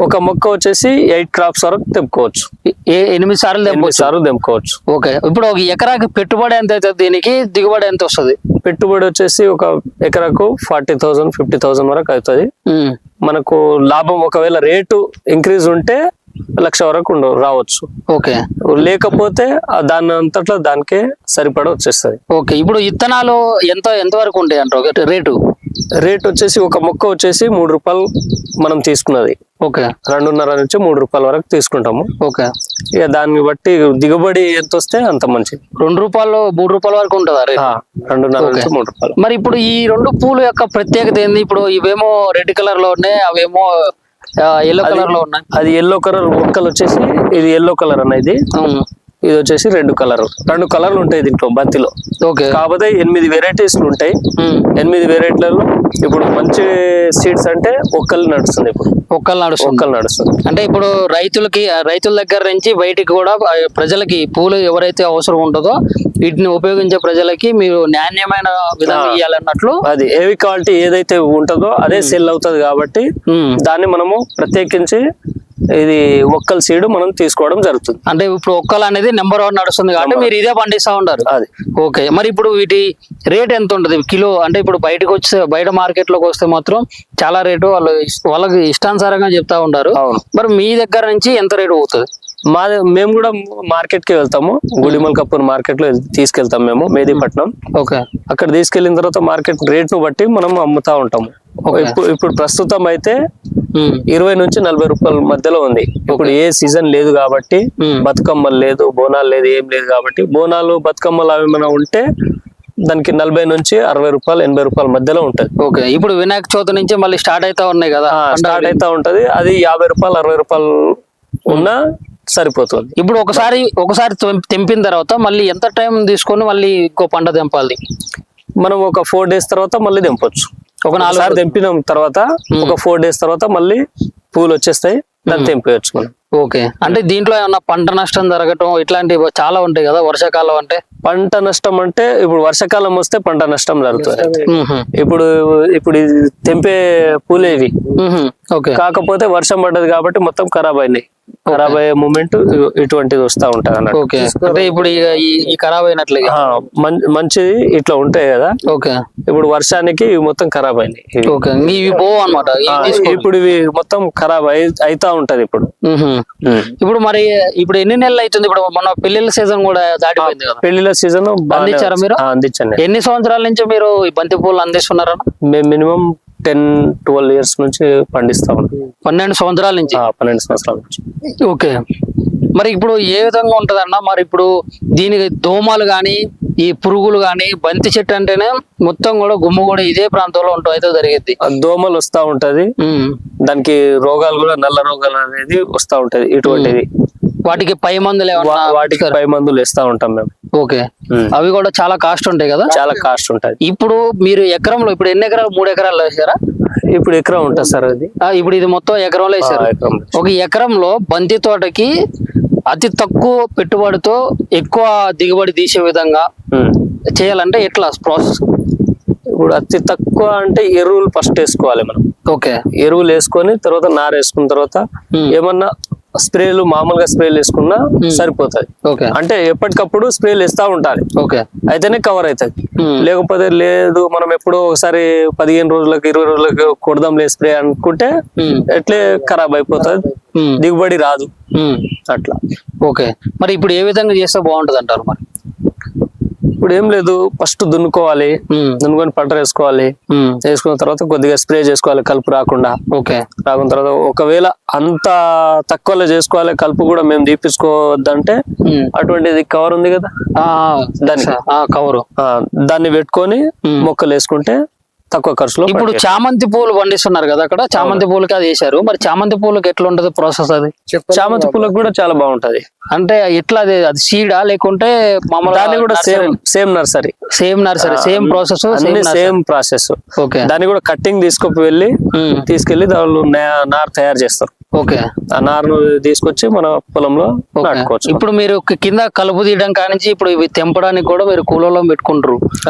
ఒక మొక్క వచ్చేసి 8 క్రాప్స్ వరకు తెంపుకోవచ్చు. 8 సార్లు తెంపుకోవచ్చు. ఓకే, ఇప్పుడు ఒక ఎకరాకి పెట్టుబడి ఎంత అవుతుంది, దీనికి దిగుబడి ఎంత వస్తుంది? పెట్టుబడి వచ్చేసి ఒక ఎకరాకు 40,000 50,000 వరకు అవుతుంది. మనకు లాభం ఒకవేళ రేటు ఇంక్రీజ్ ఉంటే 1,00,000 వరకు రావచ్చు. ఓకే, లేకపోతే దాని అంతట్లో దానికే సరిపడ వచ్చేస్తుంది. ఓకే, ఇప్పుడు విత్తనాలు ఎంత వరకు ఉంటాయి అంటారు రేటు? రేట్ వచ్చేసి ఒక మొక్క వచ్చేసి 3 రూపాయలు మనం తీసుకున్నది. ఓకే, 2.5 నుంచి 3 రూపాయల వరకు తీసుకుంటాము. ఓకే, ఇక దాన్ని బట్టి దిగుబడి ఎంత వస్తే అంత మంచిది. 2 రూపాయలు 3 రూపాయల వరకు ఉంటుందా? 2.5 నుంచి 3 రూపాయలు. మరి ఇప్పుడు ఈ 2 పూలు యొక్క ప్రత్యేకత ఏంది? ఇప్పుడు ఇవేమో రెడ్ కలర్ లో ఉన్నాయి, అవేమో ఎల్లో కలర్ లో ఉన్నాయి. అది ఎల్లో కలర్ మొక్కలు వచ్చేసి ఇది ఎల్లో కలర్ అనేది, ఇది వచ్చేసి రెడ్ కలర్. 2 కలర్లు ఉంటాయి దీంట్లో బంతిలో. ఓకే, కాకపోతే 8 వెరైటీస్ ఉంటాయి. 8 వెరైటీలలో ఇప్పుడు మంచి సీడ్స్ అంటే ఒక్కలు నడుస్తుంది. ఇప్పుడు ఒక్కలు నడుస్తుంది. అంటే ఇప్పుడు రైతుల దగ్గర నుంచి బయటికి కూడా ప్రజలకి పూలు ఎవరైతే అవసరం ఉంటుందో వీటిని ఉపయోగించే ప్రజలకి మీరు నాణ్యమైన విధంగా ఇవ్వాలన్నట్లు. అది హెవీ క్వాలిటీ ఏదైతే ఉంటుందో అదే సెల్ అవుతుంది. కాబట్టి దాన్ని మనము ప్రత్యేకించి ఇది ఒక్కల సీడ్ మనం తీసుకోవడం జరుగుతుంది. అంటే ఇప్పుడు ఒక్కలు అనేది నెంబర్ 1 నడుస్తుంది కాబట్టి మీరు ఇదే పండిస్తా ఉంటారు. అది ఓకే, మరి ఇప్పుడు వీటి రేట్ ఎంత ఉంటుంది కిలో? అంటే ఇప్పుడు బయట మార్కెట్ లోకి వస్తే మాత్రం చాలా రేటు వాళ్ళకి ఇష్టానుసారంగా చెప్తా ఉంటారు. మరి మీ దగ్గర నుంచి ఎంత రేటు పోతుంది? మేము కూడా మార్కెట్ కి వెళ్తాము. గుడిమల్కాపూర్ మార్కెట్ లో తీసుకెళ్తాం మేము, మేదీపట్నం. ఓకే, అక్కడ తీసుకెళ్లిన తర్వాత మార్కెట్ రేట్ ను బట్టి మనం అమ్ముతా ఉంటాము. ఇప్పుడు ప్రస్తుతం అయితే 20 నుంచి 40 రూపాయల మధ్యలో ఉంది. ఇప్పుడు ఏ సీజన్ లేదు కాబట్టి, బతుకమ్మలు లేదు, బోనాలు లేదు, ఏం లేదు కాబట్టి, బోనాలు బతుకమ్మలు అవి ఏమైనా ఉంటే దానికి 40 నుంచి 60 రూపాయలు 80 రూపాయల మధ్యలో ఉంటది. ఓకే, ఇప్పుడు వినాయక చవితి నుంచి మళ్ళీ స్టార్ట్ అవుతా ఉన్నాయి కదా, స్టార్ట్ అవుతా ఉంటది. అది 50 రూపాయలు 60 రూపాయలు ఉన్నా సరిపోతుంది. ఇప్పుడు ఒకసారి తెంపిన తర్వాత మళ్ళీ ఎంత టైం తీసుకొని మళ్ళీ ఇంకో పంట తెంపాలి? మనం ఒక 4 days తర్వాత మళ్ళీ తెంపొచ్చు. ఒక 4 సార్లు తెంపిన తర్వాత ఒక 4 days తర్వాత మళ్ళీ పూలు వచ్చేస్తాయి, దాన్ని తెంపేయచ్చు మనం. ఓకే, అంటే దీంట్లో ఏమన్నా పంట నష్టం జరగటం ఇట్లాంటివి చాలా ఉంటాయి కదా వర్షాకాలం అంటే? పంట నష్టం అంటే ఇప్పుడు వర్షాకాలం వస్తే పంట నష్టం జరుగుతుంది. ఇప్పుడు తెంపే పూలే ఇవి. కాకపోతే వర్షం పడ్డది కాబట్టి మొత్తం ఖరాబ్ అయినాయి. ఖరాబ్ అయ్యే మూమెంట్ ఇటువంటిది వస్తా ఉంటది అన్నట్టు. ఓకే, అంటే ఇప్పుడు ఈ ఖరాబ్ అయినట్లే మంచిది ఇట్లా ఉంటాయి కదా. ఓకే, ఇప్పుడు వర్షానికి ఇవి మొత్తం ఖరాబ్ అయినాయి. ఓకే, ఇవి పోవు అన్నమాట. ఇప్పుడు ఇవి మొత్తం ఖరాబ్ అయితా ఉంటది. ఇప్పుడు మరి ఇప్పుడు ఎన్ని నెలలు అవుతుంది? ఇప్పుడు మన పెళ్లిళ్ళ సీజన్ కూడా దాటిపోయింది కదా. పెళ్లిళ్ళ సీజన్ అందించారా మీరు? అందించండి. ఎన్ని సంవత్సరాల నుంచి మీరు ఈ బంతి పూలు అందిస్తున్నారా? మేము మినిమం 10-12 years నుంచి పండిస్తా ఉంటాం. 12 సంవత్సరాల నుంచి. 12 సంవత్సరాల నుంచి. ఓకే, మరి ఇప్పుడు ఏ విధంగా ఉంటదన్న? మరి ఇప్పుడు దీనికి దోమలు గాని ఈ పురుగులు గాని, బంతి చెట్టు అంటేనే మొత్తం కూడా గుమ్మ కూడా ఇదే ప్రాంతంలో అయితే జరిగింది. దోమలు వస్తా ఉంటది, దానికి రోగాలు కూడా నల్ల రోగాలు అనేది వస్తా ఉంటది. ఇటువంటిది వాటికి పై మందులు వేస్తా ఉంటాం మేము. ఓకే, అవి కూడా చాలా కాస్ట్ ఉంటాయి కదా? చాలా కాస్ట్ ఉంటది. ఇప్పుడు మీరు ఎకరంలో ఇప్పుడు ఎన్ని ఎకరాలు? 3 ఎకరాలు వేసారా? ఇప్పుడు ఎకరం ఉంటుంది సార్ అది. ఇప్పుడు ఇది మొత్తం ఎకరంలో వేసారు. ఒక ఎకరంలో బంతి తోటకి అతి తక్కువ పెట్టుబడితో ఎక్కువ దిగుబడి తీసే విధంగా చేయాలంటే ఎట్లా ప్రాసెస్? ఇప్పుడు అతి తక్కువ అంటే ఎరువులు ఫస్ట్ వేసుకోవాలి మనం. ఓకే, ఎరువులు వేసుకొని తర్వాత నార వేసుకున్న తర్వాత ఏమన్నా స్ప్రేలు మామూలుగా స్ప్రేలు వేసుకున్నా సరిపోతుంది. అంటే ఎప్పటికప్పుడు స్ప్రేలు వేస్తా ఉండాలి. అయితేనే కవర్ అవుతుంది. లేకపోతే లేదు మనం ఎప్పుడో ఒకసారి 15 రోజులకు 20 రోజులకు కొడదాంలే స్ప్రే అనుకుంటే ఎట్లే ఖరాబ్ అయిపోతుంది, దిగుబడి రాదు అట్లా. ఓకే, మరి ఇప్పుడు ఏ విధంగా చేస్తే బాగుంటది అంటారు? మరి ఇప్పుడు ఏం లేదు, ఫస్ట్ దున్నుకోవాలి, దున్నుకొని పంట వేసుకోవాలి. వేసుకున్న తర్వాత కొద్దిగా స్ప్రే చేసుకోవాలి కలుపు రాకుండా. రాకున్న తర్వాత ఒకవేళ అంత తక్కువలో చేసుకోవాలి, కలుపు కూడా మేము తీపించుకోవద్దంటే అటువంటిది కవర్ ఉంది కదా, దాన్ని పెట్టుకొని మొక్కలు వేసుకుంటే తక్కువ ఖర్చులో. ఇప్పుడు చామంతి పూలు పండిస్తున్నారు కదా అక్కడ, చామంతి పూలకి అది వేసారు. మరి చామంతి పూలకి ఎట్లా ఉంటది ప్రాసెస్? అది చామంతి పూలకు కూడా చాలా బాగుంటది. అంటే ఎట్లా అది సీడా లేకుంటే దాన్ని కూడా same nursery same process? Same process. దాన్ని కూడా కట్టింగ్ తీసుకెళ్లి దానిలో నార్ తయారు చేస్తారు. ఆ నారును తీసుకొచ్చి మన పొలంలో నాటుకోవచ్చు. ఇప్పుడు మీరు కింద కలుపు తీయడం కానించి ఇప్పుడు ఇవి తెంపడానికి కూడా మీరు కూలలో పెట్టుకుంటారు.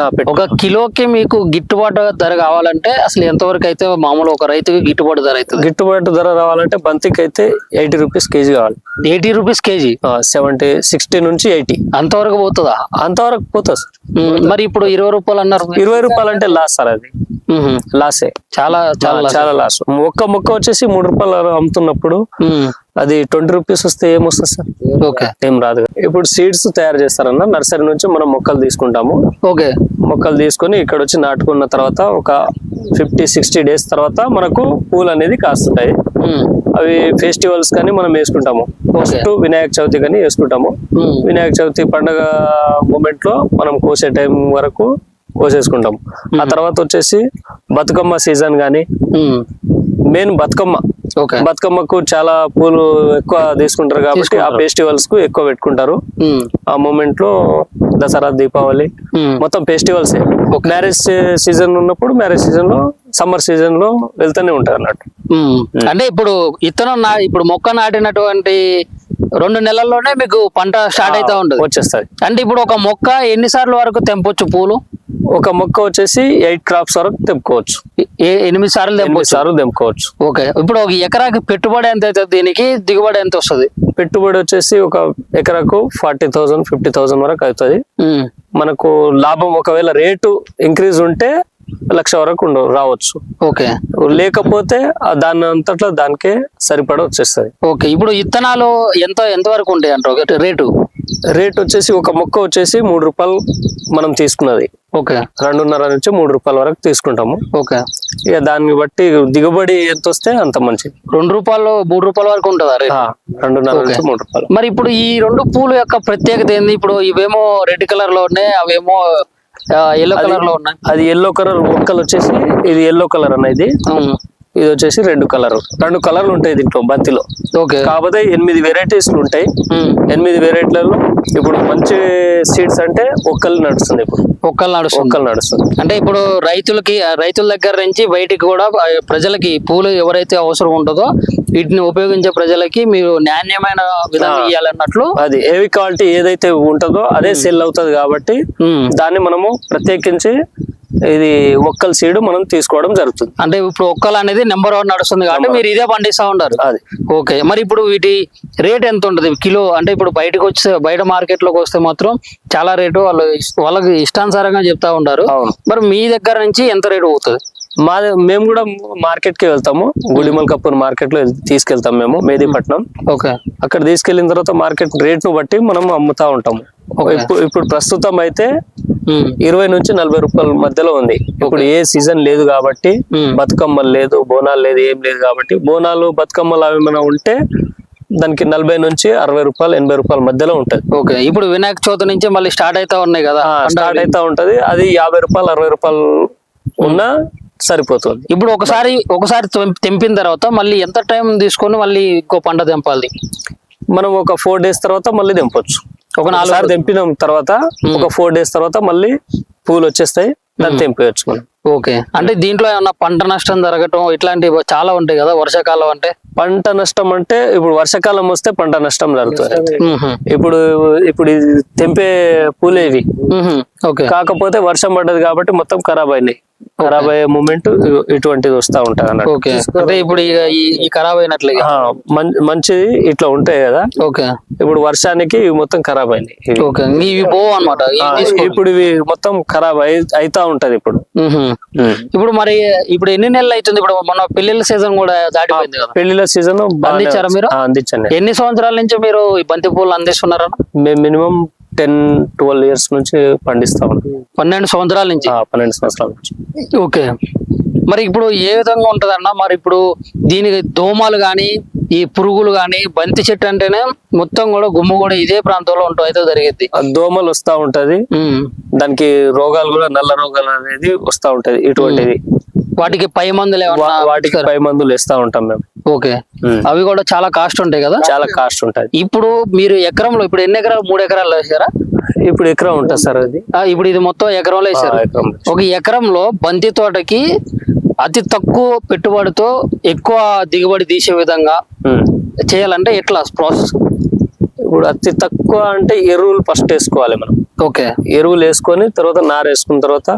ఒక కిలోకి మీకు గిట్టుబాటు ధర ధర కావాలంటే అసలు ఎంతవరకు అయితే మామూలు ఒక రైతుకి గిట్టుబాటు ధర అవుతుంది? గిట్టుబాటు ధర రావాలంటే బంతికి అయితే 80 రూపీస్ కేజీ కావాలి. 80 రూపీస్ కేజీ? 60 నుంచి 80 అంతవరకు పోతుందా? అంతవరకు పోతుంది సార్. మరి ఇప్పుడు 20 రూపాయలు అన్నారు. 20 రూపాయలు అంటే లాస్ సార్, అది లాసే, చాలా చాలా చాలా లాస్. ఒక్క మొక్క వచ్చేసి 3 రూపాయలు అమ్ముతున్నప్పుడు అది 20 రూపీస్ వస్తే ఏమొస్తుంది సార్? ఓకే, ఏం రాదు. ఇప్పుడు సీడ్స్ తయారు చేస్తారన్న, నర్సరీ నుంచి మనం మొక్కలు తీసుకుంటాము. ఓకే, మొక్కలు తీసుకొని ఇక్కడ వచ్చి నాటుకున్న తర్వాత ఒక 50-60 డేస్ తర్వాత మనకు పూలు అనేది కాస్తుంటాయి. అవి ఫెస్టివల్స్ కానీ మనం వేసుకుంటాము. ఫస్ట్ వినాయక చవితి కానీ వేసుకుంటాము. వినాయక చవితి పండుగ మూమెంట్ లో మనం కోసే టైం వరకు కోసేసుకుంటాం. ఆ తర్వాత వచ్చేసి బతుకమ్మ సీజన్ గానీ, మెయిన్ బతుకమ్మకు చాలా పూలు ఎక్కువ తీసుకుంటారు కాబట్టి ఆ ఫెస్టివల్స్ కు ఎక్కువ పెట్టుకుంటారు. ఆ మూమెంట్ లో దసరా, దీపావళి మొత్తం ఫెస్టివల్స్. మ్యారేజ్ సీజన్ ఉన్నప్పుడు మ్యారేజ్ సీజన్ లో, సమ్మర్ సీజన్ లో వెళ్తూనే ఉంటారు అన్నట్టు. అంటే ఇప్పుడు ఇప్పుడు మొక్క నాటినటువంటి 2 నెలల్లోనే మీకు పంట స్టార్ట్ అయితే ఉంటుంది, వచ్చేస్తుంది. అంటే ఇప్పుడు ఒక మొక్క ఎన్నిసార్లు వరకు తెంపొచ్చు పూలు? ఒక మొక్క వచ్చేసి 8 క్రాప్స్ వరకు తెంపుకోవచ్చు. 8 సార్లు తెంపుకోవచ్చు. ఓకే, ఇప్పుడు ఒక ఎకరాకి పెట్టుబడి ఎంత అవుతుంది, దీనికి దిగుబడి ఎంత వస్తుంది? పెట్టుబడి వచ్చేసి ఒక ఎకరాకు 40,000 50,000 వరకు అవుతుంది. మనకు లాభం ఒకవేళ రేటు ఇంక్రీజ్ ఉంటే 1,00,000 వరకు రావచ్చు. ఓకే, లేకపోతే దాని అంతట్లో దానికే సరిపడ వచ్చేస్తుంది. ఓకే, ఇప్పుడు విత్తనాలు ఎంత వరకు ఉంటాయి అంటారు రేట్ వచ్చేసి ఒక మొక్క వచ్చేసి 3 రూపాయలు మనం తీసుకున్నది. ఓకే, 2.5 నుంచి 3 రూపాయల వరకు తీసుకుంటాము. ఓకే, ఇక దాన్ని బట్టి దిగుబడి ఎంత వస్తే అంత మంచిది. 2 రూపాయలు 3 రూపాయల వరకు ఉంటుందా? 2.5 నుంచి 3 రూపాయలు. మరి ఇప్పుడు ఈ 2 పూలు యొక్క ప్రత్యేకత ఏంది? ఇప్పుడు ఇవేమో రెడ్ కలర్ లో ఉన్నాయి, అవేమో ఎల్లో కలర్ లో ఉన్నాయి. అది ఎల్లో కలర్ మొక్కలు వచ్చేసి, ఇది ఎల్లో కలర్ అనేది, ఇది వచ్చేసి రెడ్ కలర్. 2 కలర్లు ఉంటాయి దీంట్లో బంతిలో. ఓకే, కాకపోతే 8 వెరైటీస్ ఉంటాయి. 8 వెరైటీలలో ఇప్పుడు మంచి సీడ్స్ అంటే ఒక్కలు నడుస్తుంది. ఇప్పుడు ఒక్కలు నడుస్తుంది. అంటే ఇప్పుడు రైతుల దగ్గర నుంచి బయటికి కూడా ప్రజలకి పూలు ఎవరైతే అవసరం ఉంటుందో వీటిని ఉపయోగించే ప్రజలకి మీరు నాణ్యమైన విధంగా ఇవ్వాలన్నట్లు, అది హెవీ క్వాలిటీ ఏదైతే ఉంటుందో అదే సెల్ అవుతుంది. కాబట్టి దాన్ని మనము ప్రత్యేకించి ఇది ఒక్కల సీడ్ మనం తీసుకోవడం జరుగుతుంది. అంటే ఇప్పుడు ఒక్కలు అనేది నెంబర్ 1 నడుస్తుంది కాబట్టి మీరు ఇదే పండిస్తా ఉంటారు. అది ఓకే, మరి ఇప్పుడు వీటి రేట్ ఎంత ఉంటుంది కిలో? అంటే ఇప్పుడు బయట మార్కెట్ లోకి వస్తే మాత్రం చాలా రేటు వాళ్ళకి ఇష్టానుసారంగా చెప్తా ఉంటారు. మరి మీ దగ్గర నుంచి ఎంత రేటు అవుతుంది? మేము కూడా మార్కెట్ కి వెళ్తాము. గుడిమల్కాపూర్ మార్కెట్ లో తీసుకెళ్తాం మేము, మేదీపట్నం. ఓకే, అక్కడ తీసుకెళ్లిన తర్వాత మార్కెట్ రేట్ ను బట్టి మనం అమ్ముతా ఉంటాము. ఇప్పుడు ప్రస్తుతం అయితే 20 నుంచి 40 రూపాయల మధ్యలో ఉంది. ఇప్పుడు ఏ సీజన్ లేదు కాబట్టి, బతుకమ్మలు లేదు, బోనాలు లేదు, ఏం లేదు కాబట్టి, బోనాలు బతుకమ్మలు అవి ఏమైనా ఉంటే దానికి 40 నుంచి 60 రూపాయలు 80 రూపాయల మధ్యలో ఉంటది. ఓకే, ఇప్పుడు వినాయక చవితి నుంచి మళ్ళీ స్టార్ట్ అవుతా ఉన్నాయి కదా, స్టార్ట్ అవుతా ఉంటది. అది 50 రూపాయలు 60 రూపాయలు ఉన్నా సరిపోతుంది. ఇప్పుడు ఒకసారి తెంపిన తర్వాత మళ్ళీ ఎంత టైం తీసుకొని మళ్ళీ ఇంకో పంట తెంపాలి? మనం ఒక 4 డేస్ తర్వాత మళ్ళీ తెంపొచ్చు. ఒక 4 సార్లు తెంపిన తర్వాత ఒక 4 డేస్ తర్వాత మళ్ళీ పూలు వచ్చేస్తాయి, దాన్ని తెంపేయచ్చు మనం. ఓకే, అంటే దీంట్లో ఏమన్నా పంట నష్టం జరగటం ఇట్లాంటివి చాలా ఉంటాయి కదా వర్షాకాలం అంటే? పంట నష్టం అంటే ఇప్పుడు వర్షాకాలం వస్తే పంట నష్టం జరుగుతుంది. ఇప్పుడు తెంపే పూలే ఇవి. కాకపోతే వర్షం పడ్డది కాబట్టి మొత్తం ఖరాబ్ అయినాయి. ఖరాబ్ అయ్యే మూమెంట్ ఇటువంటిది వస్తా ఉంటది అన్నట్టు. ఓకే, అంటే ఇప్పుడు ఈ ఖరాబ్ అయినట్లు మంచిది ఇట్లా ఉంటాయి కదా. ఓకే, ఇప్పుడు వర్షానికి ఇవి మొత్తం ఖరాబ్ అయినాయి. ఓకే, ఇవి పోవు అన్నమాట. ఇప్పుడు ఇవి మొత్తం ఖరాబ్ అయితా ఉంటది. ఇప్పుడు మరి ఎన్ని నెలలు అవుతుంది? ఇప్పుడు మన పెళ్లిళ్ళ సీజన్ కూడా దాటిపోయింది కదా. పెళ్లిళ్ళ సీజన్ అందించారా మీరు? అందించండి. ఎన్ని సంవత్సరాల నుంచి మీరు ఈ బంతి పూలు అందిస్తున్నారా? మేము మినిమం 10-12 ఇయర్స్ నుంచి పండిస్తా ఉంటాం. 12 సంవత్సరాల నుంచి? 12 సంవత్సరాల నుంచి. ఓకే, మరి ఇప్పుడు ఏ విధంగా ఉంటదన్న? మరి ఇప్పుడు దీనికి దోమలు గాని ఈ పురుగులు గాని, బంతి చెట్టు అంటేనే మొత్తం కూడా గుమ్మ కూడా ఇదే ప్రాంతంలో ఉంటాం అయితే జరిగింది. దోమలు వస్తా ఉంటది, దానికి రోగాలు కూడా నల్ల రోగాలు అనేది వస్తా ఉంటది. ఇటువంటిది వాటికి పై మందులు వేస్తా ఉంటాం మేము. ఓకే, అవి కూడా చాలా కాస్ట్ ఉంటాయి కదా? చాలా కాస్ట్ ఉంటది. ఇప్పుడు మీరు ఎకరంలో ఇప్పుడు ఎన్ని ఎకరాలు? 3 ఎకరాలు వేసారా? ఇప్పుడు ఎకరం ఉంటుంది సార్ అది. ఇప్పుడు ఇది మొత్తం ఎకరంలో వేసారు. ఒక ఎకరంలో బంతి తోటకి అతి తక్కువ పెట్టుబడితో ఎక్కువ దిగుబడి తీసే విధంగా చేయాలంటే ఎట్లా ప్రాసెస్? ఇప్పుడు అతి తక్కువ అంటే ఎరువులు ఫస్ట్ వేసుకోవాలి మనం. ఓకే, ఎరువులు వేసుకొని తర్వాత నార వేసుకున్న తర్వాత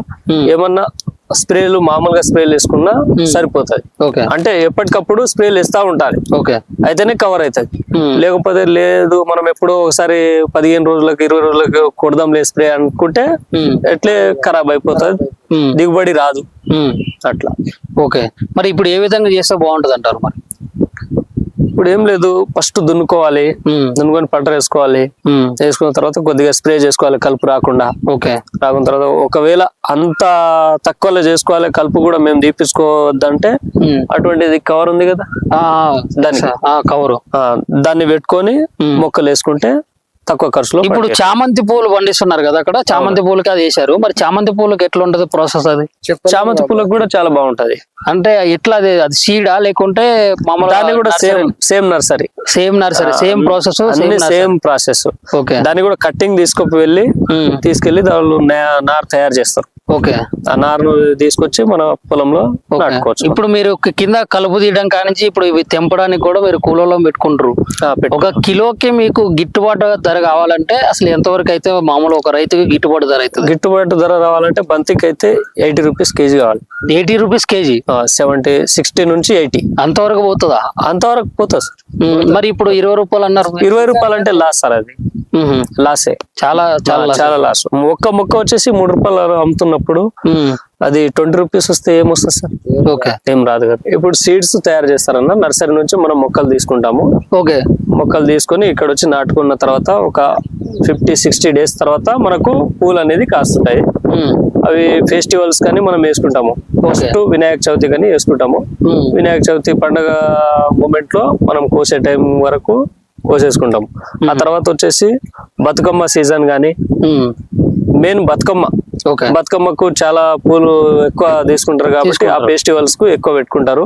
ఏమన్నా స్ప్రేలు మామూలుగా స్ప్రేలు వేసుకున్నా సరిపోతుంది. అంటే ఎప్పటికప్పుడు స్ప్రేలు వేస్తా ఉండాలి, అయితేనే కవర్ అవుతుంది. లేకపోతే లేదు మనం ఎప్పుడో ఒకసారి 15 రోజులకు 20 రోజులకు కొడదాంలే స్ప్రే అనుకుంటే ఎట్లే ఖరాబ్ అయిపోతుంది, దిగుబడి రాదు అట్లా. ఓకే, మరి ఇప్పుడు ఏ విధంగా చేస్తే బాగుంటది అంటారు? మరి ఇప్పుడు ఏం లేదు, ఫస్ట్ దున్నుకోవాలి, దున్నుకొని పంట వేసుకోవాలి, వేసుకున్న తర్వాత కొద్దిగా స్ప్రే చేసుకోవాలి కలుపు రాకుండా. రాకున్న తర్వాత ఒకవేళ అంత తక్కువలో చేసుకోవాలి, కలుపు కూడా మేము తీపించుకోవద్దంటే అటువంటిది కవర్ ఉంది కదా, దాన్ని పెట్టుకొని మొక్కలు వేసుకుంటే తక్కువ ఖర్చులో. ఇప్పుడు చామంతి పూలు పండిస్తున్నారు కదా, అక్కడ చామంతి పూలకి అది వేసారు, మరి చామంతి పూలకి ఎట్లా ఉంటది ప్రాసెస్? అది చామంతి పూలకు కూడా చాలా బాగుంటది. అంటే ఎట్లా అది సీడా లేకుంటే దాన్ని కూడా same nursery same process same process. దాన్ని కూడా కట్టింగ్ తీసుకెళ్లి దానిలో నార్ తయారు చేస్తారు. ఆ నారును తీసుకొచ్చి మన పొలంలో నాటుకోవచ్చు. ఇప్పుడు మీరు కింద కలుపు తీయడం కానించి ఇప్పుడు ఇవి తెంపడానికి కూడా మీరు కూలలో పెట్టుకుంటారు. ఒక కిలోకి మీకు గిట్టుబాటు ధర కావాలంటే అసలు ఎంతవరకు అయితే మామూలు ఒక రైతుకి గిట్టుబాటు ధర అవుతుంది? గిట్టుబాటు ధర రావాలంటే బంతికి అయితే 80 రూపీస్ కేజీ కావాలి. 80 రూపీస్ కేజీ? 60 నుంచి 80 అంతవరకు పోతుందా? అంతవరకు పోతుంది. మరి ఇప్పుడు 20 రూపాయలు అన్నారు. 20 రూపాయలు అంటే లాస్ సార్, అది లాసే, చాలా చాలా చాలా లాస్. ఒక్క మొక్క వచ్చేసి 3 రూపాయలు అమ్ముతున్నప్పుడు అది 20 రూపీస్ వస్తే ఏమొస్తుంది సార్? ఏం రాదు కదా. ఇప్పుడు సీడ్స్ తయారు చేస్తారన్న నర్సరీ నుంచి మనం మొక్కలు తీసుకుంటాము. మొక్కలు తీసుకొని ఇక్కడ వచ్చి నాటుకున్న తర్వాత ఒక 50-60 డేస్ తర్వాత మనకు పూలు అనేది కాస్తుంటాయి. అవి ఫెస్టివల్స్ కానీ మనం వేసుకుంటాము. ఫస్ట్ వినాయక చవితి కానీ వేసుకుంటాము. వినాయక చవితి పండుగ మూమెంట్ లో మనం కోసే టైం వరకు కోసేసుకుంటాం. ఆ తర్వాత వచ్చేసి బతుకమ్మ సీజన్ గానీ, మెయిన్ బతుకమ్మకు చాలా పూలు ఎక్కువ తీసుకుంటారు కాబట్టి ఆ ఫెస్టివల్స్ కు ఎక్కువ పెట్టుకుంటారు.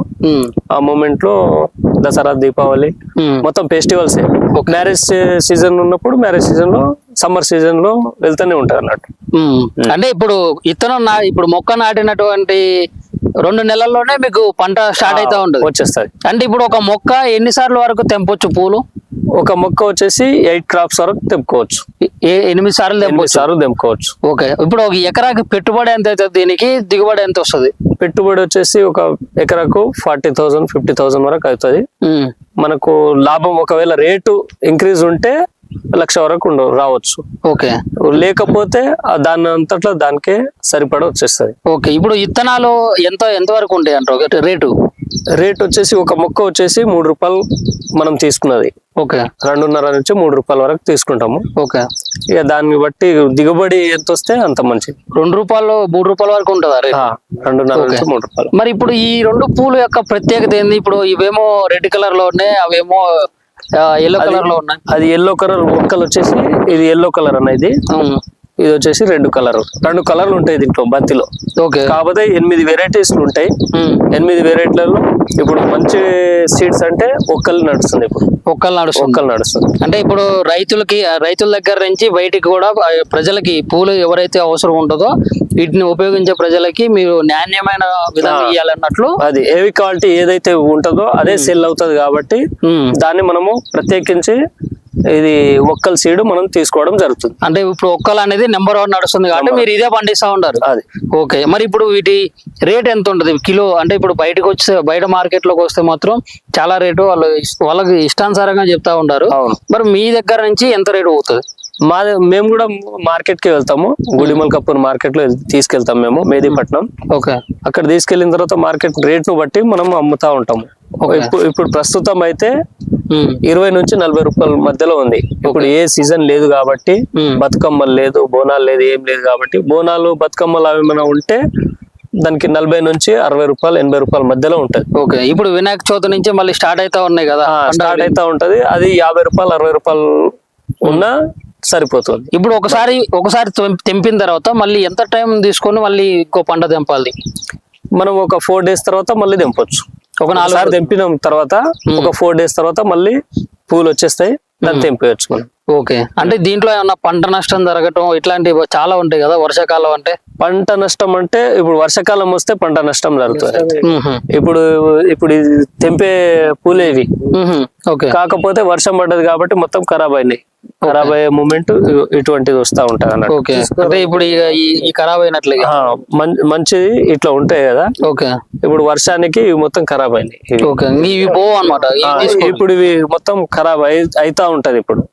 ఆ మూమెంట్ లో దసరా, దీపావళి మొత్తం ఫెస్టివల్స్. మ్యారేజ్ సీజన్ ఉన్నప్పుడు మ్యారేజ్ సీజన్ లో, సమ్మర్ సీజన్ లో వెళ్తూనే ఉంటారు అన్నట్టు. అంటే ఇప్పుడు ఇప్పుడు మొక్క నాటినటువంటి 2 నెలల్లోనే మీకు పంట స్టార్ట్ అవుతా ఉంటుంది, వచ్చేస్తుంది. అంటే ఇప్పుడు ఒక మొక్క ఎన్నిసార్లు వరకు తెంపొచ్చు పూలు? ఒక మొక్క వచ్చేసి 8 క్రాప్స్ వరకు తెంపుకోవచ్చు. 8 సార్లు తెంపుకోవచ్చు. ఇప్పుడు ఒక ఎకరాకి పెట్టుబడి ఎంత అవుతుంది, దీనికి దిగుబడి ఎంత వస్తుంది? పెట్టుబడి వచ్చేసి ఒక ఎకరాకు 40,000-50,000 వరకు అవుతుంది. మనకు లాభం ఒకవేళ రేటు ఇంక్రీజ్ ఉంటే 1,00,000 వరకు రావచ్చు. లేకపోతే దాని అంతట్లో దానికే సరిపడ వచ్చేస్తుంది. ఇప్పుడు విత్తనాలు ఎంత వరకు ఉంటాయి అంటారు రేటు? రేట్ వచ్చేసి ఒక మొక్క వచ్చేసి 3 రూపాయలు మనం తీసుకున్నది. 2.5 నుంచి 3 రూపాయల వరకు తీసుకుంటాము. ఇక దాన్ని బట్టి దిగుబడి ఎంత వస్తే అంత మంచిది. 2 రూపాయలు 3 రూపాయల వరకు ఉంటుందా? 2.5 నుంచి 3 రూపాయలు. మరి ఇప్పుడు ఈ 2 పూలు యొక్క ప్రత్యేకత ఏంది? ఇప్పుడు ఇవేమో రెడ్ కలర్ లో ఉన్నాయి, అవేమో ఎల్లో కలర్ లో ఉన్నాయి. అది ఎల్లో కలర్ మొక్కలు వచ్చేసి, ఇది ఎల్లో కలర్ అనేది, ఇది వచ్చేసి రెడ్ కలర్. 2 కలర్లు ఉంటాయి దీంట్లో బంతిలో. కాకపోతే 8 వెరైటీస్ ఉంటాయి. 8 వెరైటీలలో ఇప్పుడు మంచి సీడ్స్ అంటే ఒక్కలు నడుస్తుంది. ఇప్పుడు ఒక్కలు నడుస్తుంది. అంటే ఇప్పుడు రైతుల దగ్గర నుంచి బయటికి కూడా ప్రజలకి పూలు ఎవరైతే అవసరం ఉంటుందో వీటిని ఉపయోగించే ప్రజలకి మీరు నాణ్యమైన విధానం ఇవ్వాలన్నట్లు. అది హెవీ క్వాలిటీ ఏదైతే ఉంటుందో అదే సెల్ అవుతుంది కాబట్టి దాన్ని మనము ప్రత్యేకించి ఇది ఒక్కల సీడ్ మనం తీసుకోవడం జరుగుతుంది. అంటే ఇప్పుడు ఒక్కలు అనేది నెంబర్ 1 నడుస్తుంది కాబట్టి మీరు ఇదే పండిస్తా ఉంటారు. అది మరి ఇప్పుడు వీటి రేట్ ఎంత ఉంటుంది కిలో? అంటే ఇప్పుడు బయట మార్కెట్ లోకి వస్తే మాత్రం చాలా రేటు వాళ్ళకి ఇష్టానుసారంగా చెప్తా ఉంటారు. మరి మీ దగ్గర నుంచి ఎంత రేటు పోతుంది? మేము కూడా మార్కెట్ కి వెళ్తాము. గుడిమల్కపూర్ మార్కెట్ లో తీసుకెళ్తాం మేము, మేదీపట్నం. అక్కడ తీసుకెళ్లిన తర్వాత మార్కెట్ రేట్ ను బట్టి మనం అమ్ముతా ఉంటాము. ఇప్పుడు ప్రస్తుతం అయితే 20 నుంచి 40 రూపాయల మధ్యలో ఉంది. ఇప్పుడు ఏ సీజన్ లేదు కాబట్టి, బతుకమ్మలు లేదు, బోనాలు లేదు, ఏం లేదు కాబట్టి, బోనాలు బతుకమ్మలు అవి ఏమైనా ఉంటే దానికి 40 నుంచి 60 రూపాయలు 80 రూపాయల మధ్యలో ఉంటది. ఇప్పుడు వినాయక చవితి నుంచి మళ్ళీ స్టార్ట్ అవుతా ఉన్నాయి కదా, స్టార్ట్ అవుతా ఉంటది. అది 50 రూపాయలు 60 రూపాయలు ఉన్నా సరిపోతుంది. ఇప్పుడు ఒకసారి తెంపిన తర్వాత మళ్ళీ ఎంత టైం తీసుకొని మళ్ళీ ఇంకో పంట తెంపాలి? మనం ఒక 4 డేస్ తర్వాత మళ్ళీ తెంపొచ్చు. ఒక 4 సార్లు తెంపిన తర్వాత ఒక 4 డేస్ తర్వాత మళ్ళీ పూలు వచ్చేస్తాయి, దాన్ని తెంపేయచ్చు మనం. అంటే దీంట్లో ఏమన్నా పంట నష్టం జరగటం ఇట్లాంటివి చాలా ఉంటాయి కదా వర్షాకాలం అంటే? పంట నష్టం అంటే ఇప్పుడు వర్షాకాలం వస్తే పంట నష్టం జరుగుతుంది. ఇప్పుడు తెంపే పూలే ఇవి. కాకపోతే వర్షం పడ్డది కాబట్టి మొత్తం ఖరాబ్ అయినాయి. ఖరాబ్ అయ్యే మూమెంట్ ఇటువంటిది వస్తా ఉంటది అన్నట్టు. ఓకే, అంటే ఇప్పుడు ఈ ఖరాబ్ అయినట్లే. మంచిది ఇట్లా ఉంటాయి కదా. ఓకే, ఇప్పుడు వర్షానికి ఇవి మొత్తం ఖరాబ్ అయినాయి. ఓకే, ఇవి పోవు అనమాట. ఇప్పుడు ఇవి మొత్తం ఖరాబ్ అయితా ఉంటది ఇప్పుడు.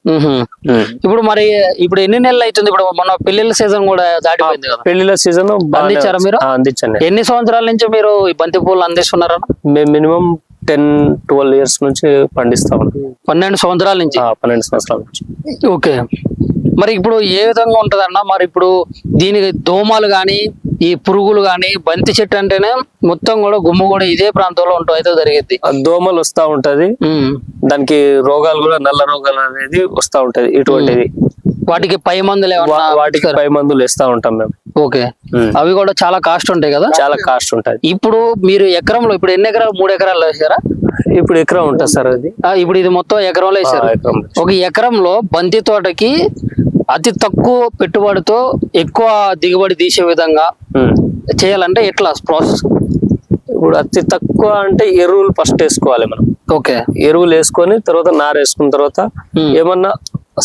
ఇప్పుడు మరి ఇప్పుడు ఎన్ని నెలలు అవుతుంది? ఇప్పుడు మన పెళ్లిళ్ళ సీజన్ కూడా దాటిపోయింది కదా. పెళ్లిళ్ళ సీజన్ అందించారా మీరు? అందించండి. ఎన్ని సంవత్సరాల నుంచి మీరు ఈ బంతి పూలు అందిస్తున్నారా? మేము మినిమం 10-12 ఇయర్స్ నుంచి పండిస్తా ఉన్నాం. 12 సంవత్సరాల నుంచి. 12 సంవత్సరాల నుంచి. ఓకే, మరి ఇప్పుడు ఏ విధంగా ఉంటదన్న? మరి ఇప్పుడు దీనికి దోమలు గాని ఈ పురుగులు గాని, బంతి చెట్టు అంటేనే మొత్తం కూడా గుమ్మ కూడా ఇదే ప్రాంతంలో ఉంటాం అయితే జరిగింది. దోమలు వస్తా ఉంటది, దానికి రోగాలు కూడా నల్ల రోగాలు అనేది వస్తా ఉంటది. ఇటువంటిది వాటికి పై మందులు వాటికి పై మందులు వేస్తా ఉంటాం మేము. ఓకే, అవి కూడా చాలా కాస్ట్ ఉంటాయి కదా. చాలా కాస్ట్ ఉంటది. ఇప్పుడు మీరు ఎకరంలో ఇప్పుడు ఎన్ని ఎకరాలు? 3 ఎకరాలు వేసారా? ఇప్పుడు ఎకరం ఉంటుంది సార్ అది. ఇప్పుడు ఇది మొత్తం ఎకరంలో వేసారు. ఒక ఎకరంలో బంతి తోటకి అతి తక్కువ పెట్టుబడితో ఎక్కువ దిగుబడి తీసే విధంగా చేయాలంటే ఎట్లా ప్రాసెస్? ఇప్పుడు అతి తక్కువ అంటే ఎరువులు ఫస్ట్ వేసుకోవాలి మనం. ఓకే, ఎరువులు వేసుకొని తర్వాత నార వేసుకున్న తర్వాత ఏమన్నా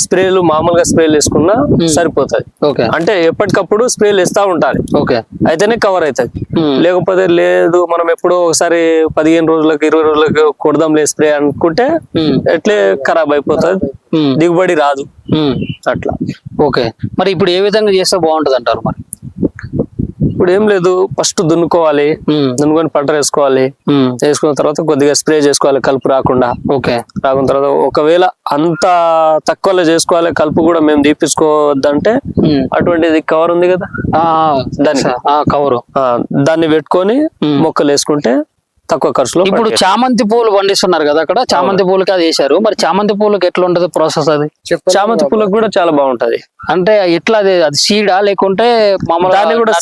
స్ప్రేలు మామూలుగా స్ప్రేలు వేసుకున్నా సరిపోతుంది. ఓకే, అంటే ఎప్పటికప్పుడు స్ప్రేలు వేస్తా ఉండాలి. ఓకే, అయితేనే కవర్ అవుతుంది. లేకపోతే లేదు మనం ఎప్పుడో ఒకసారి 15 రోజులకు 20 రోజులకు కొడదాంలే స్ప్రే అనుకుంటే ఎట్లే ఖరాబ్ అయిపోతుంది, దిగుబడి రాదు అట్లా. ఓకే, మరి ఇప్పుడు ఏ విధంగా చేస్తే బాగుంటది అంటారు? మరి ఇప్పుడు ఏం లేదు, ఫస్ట్ దున్నుకోవాలి, దున్నుకొని పంట వేసుకోవాలి. వేసుకున్న తర్వాత కొద్దిగా స్ప్రే చేసుకోవాలి కలుపు రాకుండా. ఓకే, రాకున్న తర్వాత ఒకవేళ అంత తక్కువలో చేసుకోవాలి, కలుపు కూడా మేము తీపించుకోవద్దంటే అటువంటిది కవర్ ఉంది కదా, దాన్ని కవరు దాన్ని పెట్టుకొని మొక్కలు వేసుకుంటే తక్కువ ఖర్చులో. ఇప్పుడు చామంతి పూలు పండిస్తున్నారు కదా అక్కడ, చామంతి పూలకి అది వేసారు. మరి చామంతి పూలకి ఎట్లా ఉంటది ప్రాసెస్? అది చామంతి పూలకు కూడా చాలా బాగుంటది. అంటే ఎట్లా అది సీడా లేకుంటే దాన్ని కూడా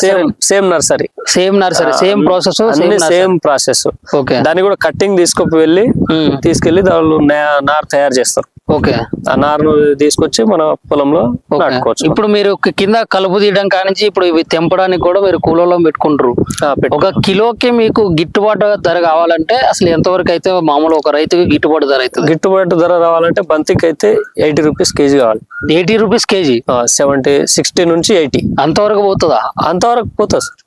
same nursery same process same process. Okay, దాన్ని కూడా కట్టింగ్ తీసుకెళ్లి దానిలో నార్ తయారు చేస్తారు. ఓకే, ఆ నారును తీసుకొచ్చి మన పొలంలో నాటుకోవచ్చు. ఇప్పుడు మీరు కింద కలుపు తీయడం కానించి ఇప్పుడు ఇవి తెంపడానికి కూడా మీరు కూలలో పెట్టుకుంటారు. ఒక కిలోకి మీకు గిట్టుబాటు ధర కావాలంటే అసలు ఎంతవరకు అయితే మామూలు ఒక రైతుకి గిట్టుబాటు ధర అవుతుంది? గిట్టుబాటు ధర రావాలంటే బంతికి అయితే 80 రూపీస్ కేజీ కావాలి. 80 రూపీస్ కేజీ? 60 నుంచి 80 అంతవరకు పోతుందా? అంతవరకు పోతుంది సార్.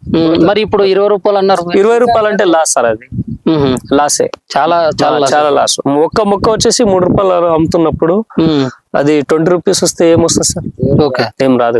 మరి ఇప్పుడు 20 రూపాయలు అన్నారు. 20 రూపాయలు అంటే లాస్ సార్, అది లాసే, చాలా చాలా చాలా లాస్. ఒక్క మొక్క వచ్చేసి 3 రూపాయలు అమ్ముతున్నప్పుడు అది 20 రూపీస్ వస్తే ఏమొస్తుంది సార్? ఓకే, ఏం రాదు కదా.